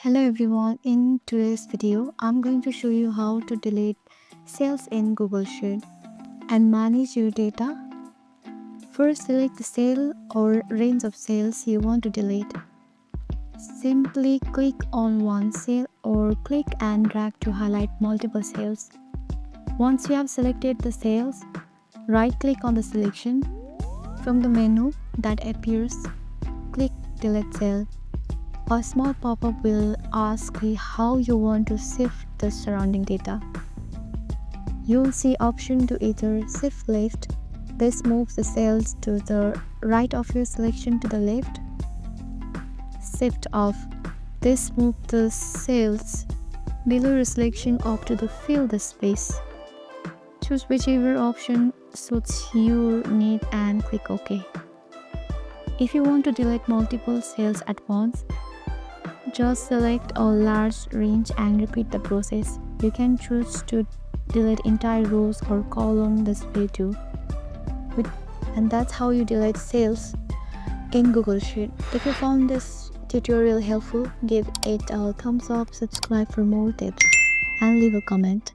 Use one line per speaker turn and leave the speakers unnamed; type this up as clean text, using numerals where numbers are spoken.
Hello everyone, in today's video, I'm going to show you how to delete cells in Google Sheet and manage your data. First, select the cell or range of cells you want to delete. Simply click on one cell or click and drag to highlight multiple cells. Once you have selected the cells, right-click on the selection. From the menu that appears, click Delete Cell. A small pop-up will ask you how you want to sift the surrounding data. You'll see option to either sift left. This moves the cells to the right of your selection to the left. Sift off. This moves the cells below your selection up to the fill the space. Choose whichever option suits your need and click OK. If you want to delete multiple cells at once, just select a large range and repeat the process. You can choose to delete entire rows or column display too. And that's how you delete cells in Google Sheet. If you found this tutorial helpful, give it a thumbs up, subscribe for more tips, and leave a comment.